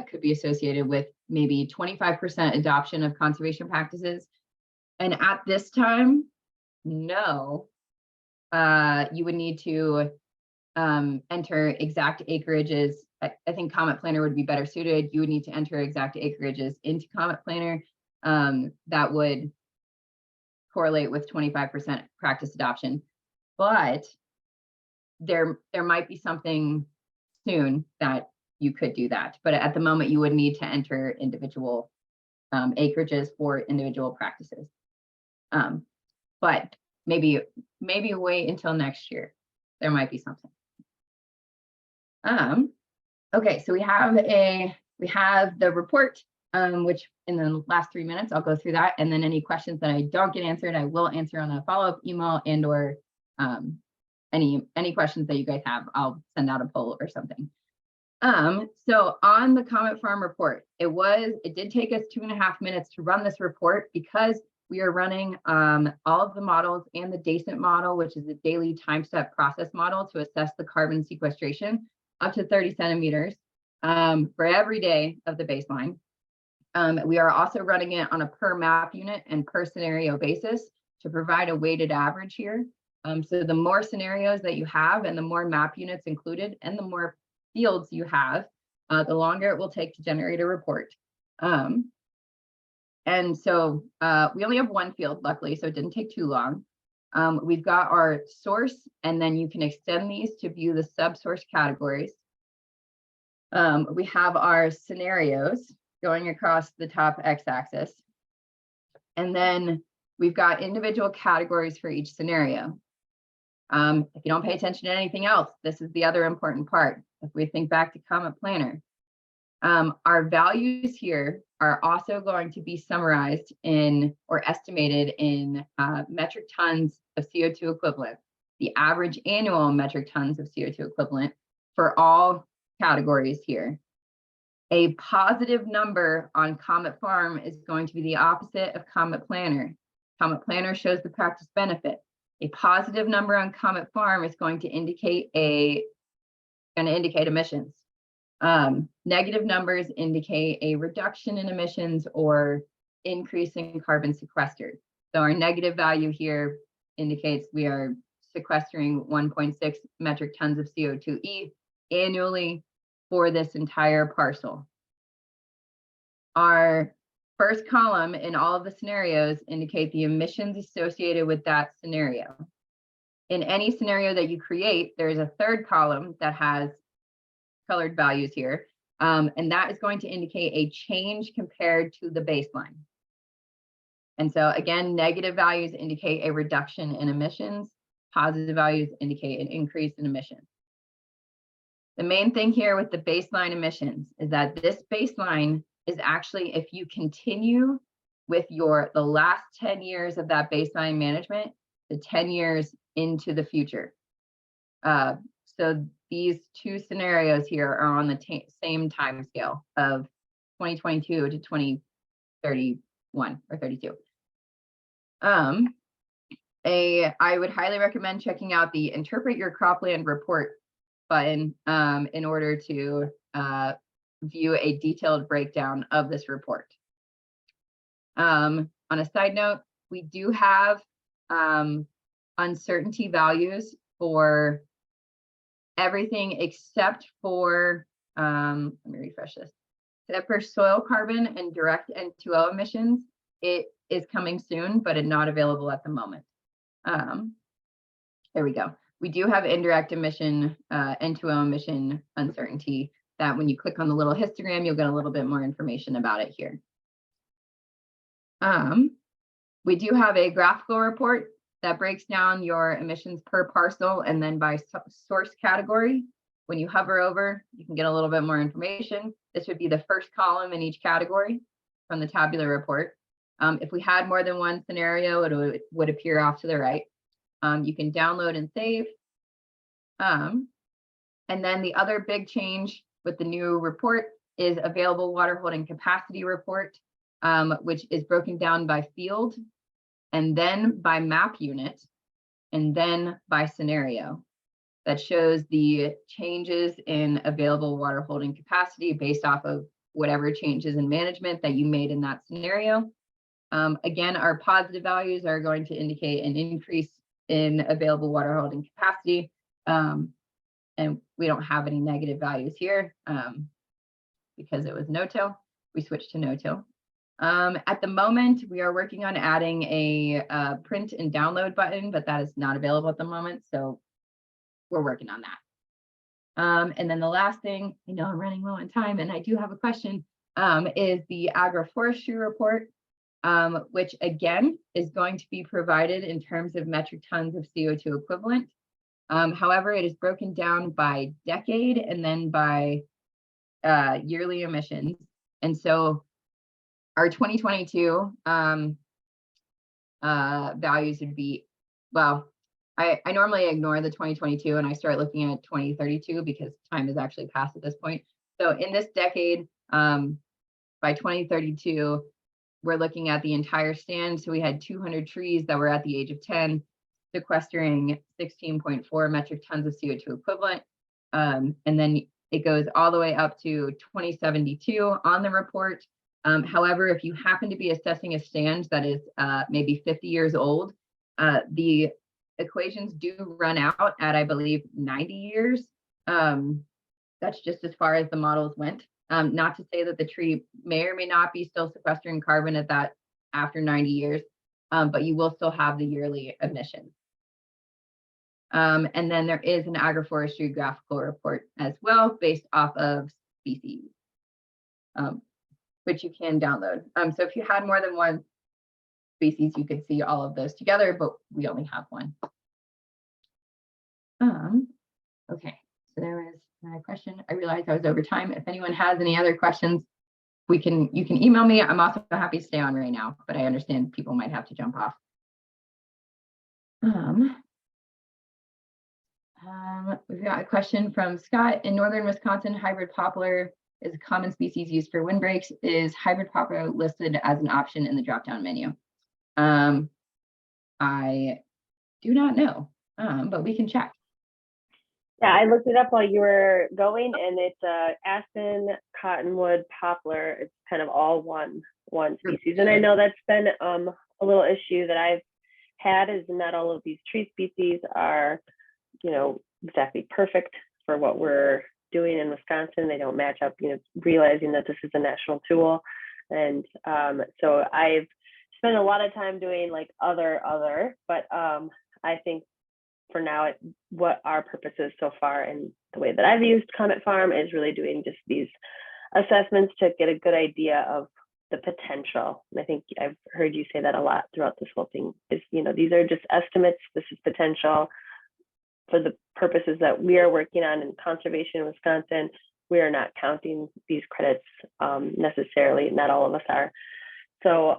could be associated with maybe 25% adoption of conservation practices. And at this time, no, you would need to enter exact acreages. I think Comet Planner would be better suited. You would need to enter exact acreages into Comet Planner that would correlate with 25% practice adoption. But there might be something soon that you could do that. But at the moment, you would need to enter individual acreages for individual practices. But maybe wait until next year. There might be something. Okay, so we have the report, which in the last 3 minutes, I'll go through that. And then any questions that I don't get answered, I will answer on a follow-up email, and or any questions that you guys have, I'll send out a poll or something. So on the Comet Farm report, it did take us 2.5 minutes to run this report because we are running all of the models and the DACENT model, which is the daily time step process model to assess the carbon sequestration up to 30 centimeters for every day of the baseline. We are also running it on a per map unit and per scenario basis to provide a weighted average here. So the more scenarios that you have and the more map units included and the more fields you have, the longer it will take to generate a report. And so we only have one field, luckily, so it didn't take too long. We've got our source, and then you can extend these to view the subsource categories. We have our scenarios going across the top x-axis. And then we've got individual categories for each scenario. If you don't pay attention to anything else, this is the other important part. If we think back to Comet Planner, Our values here are also going to be summarized in or estimated in metric tons of CO2 equivalent, the average annual metric tons of CO2 equivalent for all categories here. A positive number on COMET Farm is going to be the opposite of COMET Planner. COMET Planner shows the practice benefit. A positive number on COMET Farm is going to indicate emissions. Negative numbers indicate a reduction in emissions or increase in carbon sequestered. So our negative value here indicates we are sequestering 1.6 metric tons of CO2e annually for this entire parcel. Our first column in all of the scenarios indicate the emissions associated with that scenario. In any scenario that you create, there is a third column that has colored values here, and that is going to indicate a change compared to the baseline. And so again, negative values indicate a reduction in emissions, positive values indicate an increase in emissions. The main thing here with the baseline emissions is that this baseline is actually, if you continue with the last 10 years of that baseline management, the 10 years into the future. So these two scenarios here are on the same time scale of 2022 to 2031 or 32. I would highly recommend checking out the Interpret Your Cropland Report button in order to view a detailed breakdown of this report. On a side note, we do have uncertainty values for everything except for, let me refresh this, except for soil carbon and direct N2O emissions. It is coming soon, but it's not available at the moment. There we go. We do have indirect emission, N2O emission uncertainty that when you click on the little histogram, you'll get a little bit more information about it here. We do have a graphical report that breaks down your emissions per parcel and then by source category. When you hover over, you can get a little bit more information. This would be the first column in each category from the tabular report. If we had more than one scenario, it would appear off to the right. You can download and save. And then the other big change with the new report is available water holding capacity report, which is broken down by field, and then by map unit, and then by scenario. That shows the changes in available water holding capacity based off of whatever changes in management that you made in that scenario. Again, our positive values are going to indicate an increase in available water holding capacity. And we don't have any negative values here because it was no-till. We switched to no-till. At the moment, we are working on adding a print and download button, but that is not available at the moment. So we're working on that. And then the last thing, I know I'm running low on time and I do have a question, is the agroforestry report, which again is going to be provided in terms of metric tons of CO2 equivalent. However, it is broken down by decade and then by yearly emissions. And so our 2022 values would be, well, I normally ignore the 2022 and I start looking at 2032 because time has actually passed at this point. So in this decade, by 2032, we're looking at the entire stand. So we had 200 trees that were at the age of 10, sequestering 16.4 metric tons of CO2 equivalent. And then it goes all the way up to 2072 on the report. However, if you happen to be assessing a stand that is maybe 50 years old, the equations do run out at, I believe, 90 years. That's just as far as the models went. Not to say that the tree may or may not be still sequestering carbon at that after 90 years, but you will still have the yearly emissions. And then there is an agroforestry graphical report as well based off of species, which you can download. So if you had more than one species, you could see all of those together, but we only have one. Okay, so there is my question. I realized I was over time. If anyone has any other questions, you can email me. I'm also happy to stay on right now, but I understand people might have to jump off. We've got a question from Scott. In northern Wisconsin, hybrid poplar is a common species used for windbreaks. Is hybrid poplar listed as an option in the drop-down menu? I do not know, but we can check. Yeah, I looked it up while you were going, and it's aspen, cottonwood, poplar. It's kind of all one species. And I know that's been a little issue that I've had, is not all of these tree species are, you know, exactly perfect for what we're doing in Wisconsin. They don't match up, you know, realizing that this is a national tool. And so I've spent a lot of time doing like other, but I think for now, what our purpose is so far and the way that I've used Comet Farm is really doing just these assessments to get a good idea of the potential. And I think I've heard you say that a lot throughout this whole thing is, you know, these are just estimates. This is potential for the purposes that we are working on in conservation in Wisconsin. We are not counting these credits necessarily. Not all of us are. So,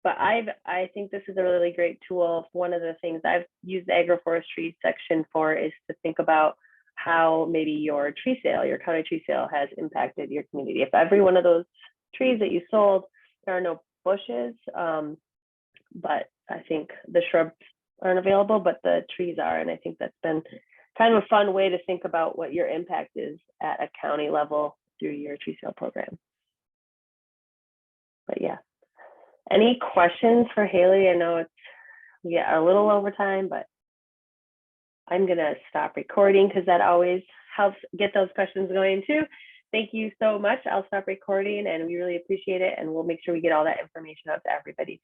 but I think this is a really great tool. One of the things I've used the agroforestry section for is to think about how maybe your tree sale, your county tree sale, has impacted your community. If every one of those trees that you sold, there are no bushes, but I think the shrubs aren't available, but the trees are. And I think that's been kind of a fun way to think about what your impact is at a county level through your tree sale program. But yeah. Any questions for Haley? I know it's a little over time, but I'm gonna stop recording because that always helps get those questions going too. Thank you so much. I'll stop recording, and we really appreciate it, and we'll make sure we get all that information out to everybody.